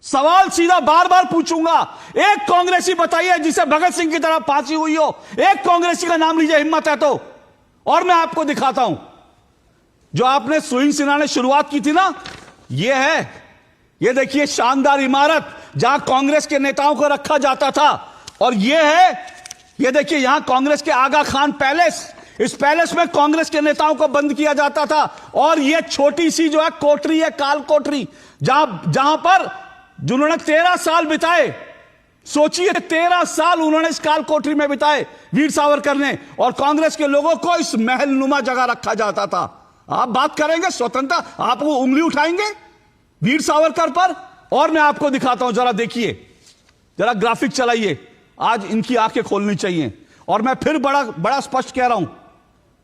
सवाल सीधा बार बार पूछूंगा। एक कांग्रेसी बताइए जिसे भगत सिंह की तरह फांसी हुई हो। एक कांग्रेसी का नाम लीजिए, हिम्मत है तो। और मैं आपको दिखाता हूं, जो आपने सुहीन सिन्हा ने शुरुआत की थी ना, यह है, यह देखिए शानदार इमारत जहां कांग्रेस के नेताओं को रखा जाता था। और यह है, यह देखिए यहां कांग्रेस के आगा खान पैलेस, इस पैलेस में कांग्रेस के नेताओं को बंद किया जाता था। और यह छोटी सी जो है कोठरी है, काल कोठरी, जहां पर जिन्होंने 13 साल बिताए, सोचिए 13 साल उन्होंने इस काल कोठरी में बिताए वीर सावरकर ने, और कांग्रेस के लोगों को इस महल नुमा जगह रखा जाता था। आप बात करेंगे स्वतंत्रता, आप वो उंगली उठाएंगे वीर सावरकर पर? और मैं आपको दिखाता हूं, जरा देखिए, जरा ग्राफिक चलाइए। आज इनकी आंखें खोलनी चाहिए। और मैं फिर बड़ा स्पष्ट कह रहा हूं,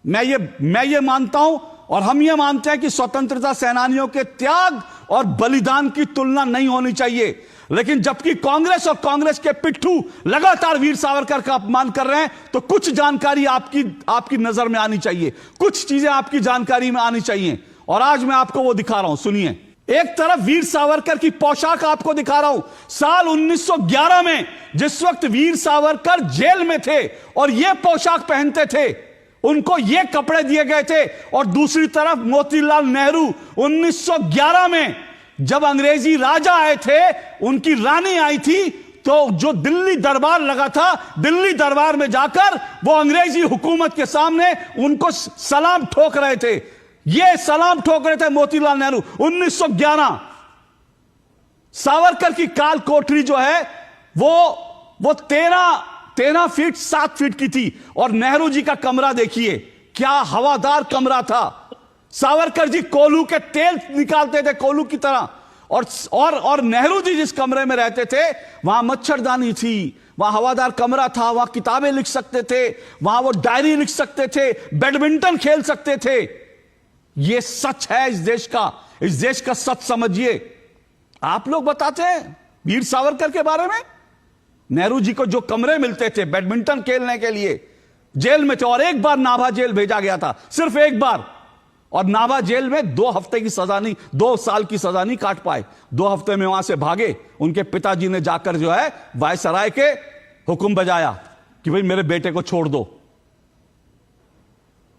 मैं ये मानता हूं और हम ये मानते हैं कि स्वतंत्रता सेनानियों के त्याग और बलिदान की तुलना नहीं होनी चाहिए। लेकिन जबकि कांग्रेस और कांग्रेस के पिट्ठू लगातार वीर सावरकर का अपमान कर रहे हैं, तो कुछ जानकारी आपकी नजर में आनी चाहिए, कुछ चीजें आपकी जानकारी में आनी चाहिए। और आज मैं आपको वो दिखा रहा हूं, सुनिए। एक तरफ वीर सावरकर की पोशाक आपको दिखा रहा हूं, साल 1911 में, जिस वक्त वीर सावरकर जेल में थे और ये पोशाक पहनते थे, उनको ये कपड़े दिए गए थे। और दूसरी तरफ मोतीलाल नेहरू 1911 में, जब अंग्रेजी राजा आए थे, उनकी रानी आई थी, तो जो दिल्ली दरबार लगा था, दिल्ली दरबार में जाकर वो अंग्रेजी हुकूमत के सामने उनको सलाम ठोक रहे थे। ये सलाम ठोक रहे थे मोतीलाल नेहरू 1911। सावरकर की काल कोठरी जो है वो 13 फीट 7 फीट की थी। और नेहरू जी का कमरा देखिए, क्या हवादार कमरा था। सावरकर जी कोल्हू के तेल निकालते थे, कोल्हू की तरह। और नेहरू जी जिस कमरे में रहते थे, वहां मच्छरदानी थी, वहां हवादार कमरा था, वहां किताबें लिख सकते थे, वहां वो डायरी लिख सकते थे, बैडमिंटन खेल सकते थे। ये सच है इस देश का, इस देश का सच समझिए। आप लोग बताते हैं वीर सावरकर के बारे में, नेहरू जी को जो कमरे मिलते थे बैडमिंटन खेलने के लिए, जेल में थे। और एक बार नाभा जेल भेजा गया था, सिर्फ एक बार। और नाभा जेल में 2 हफ्ते की सजा नहीं, 2 साल की सजा नहीं काट पाए। 2 हफ्ते में वहां से भागे। उनके पिताजी ने जाकर जो है वायसराय के हुक्म बजाया कि भाई मेरे बेटे को छोड़ दो।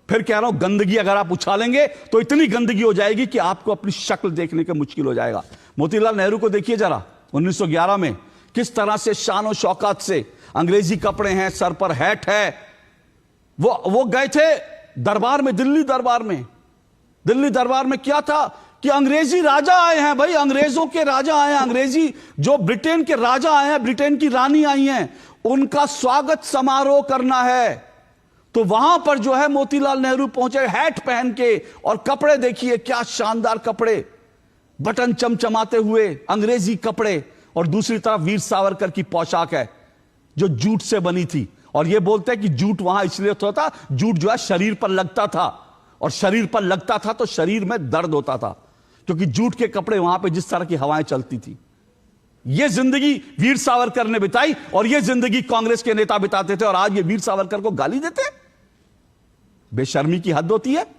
फिर कह रहा हूं, गंदगी अगर आप उछालेंगे तो इतनी गंदगी हो जाएगी कि आपको अपनी शक्ल देखने का मुश्किल हो जाएगा। मोतीलाल नेहरू को देखिए जरा, 1911 में किस तरह से शान और शौकत से, अंग्रेजी कपड़े हैं, सर पर हैट है, वो गए थे दरबार में, दिल्ली दरबार में। दिल्ली दरबार में क्या था कि अंग्रेजी राजा आए हैं भाई, अंग्रेजों के राजा आए हैं, अंग्रेजी जो ब्रिटेन के राजा आए हैं, ब्रिटेन की रानी आई हैं, उनका स्वागत समारोह करना है। तो वहां पर जो है मोतीलाल नेहरू पहुंचे, हैट पहन के। और कपड़े देखिए, क्या शानदार कपड़े, बटन चमचमाते हुए अंग्रेजी कपड़े। और दूसरी तरफ वीर सावरकर की पोशाक है जो जूट से बनी थी। और यह बोलते हैं कि जूट वहां इसलिए होता था, जूट जो है शरीर पर लगता था, और शरीर पर लगता था तो शरीर में दर्द होता था, क्योंकि जूट के कपड़े वहां पे जिस तरह की हवाएं चलती थी। यह जिंदगी वीर सावरकर ने बिताई, और यह जिंदगी कांग्रेस के नेता बिताते थे। और आज ये वीर सावरकर को गाली देते हैं। बेशर्मी की हद होती है।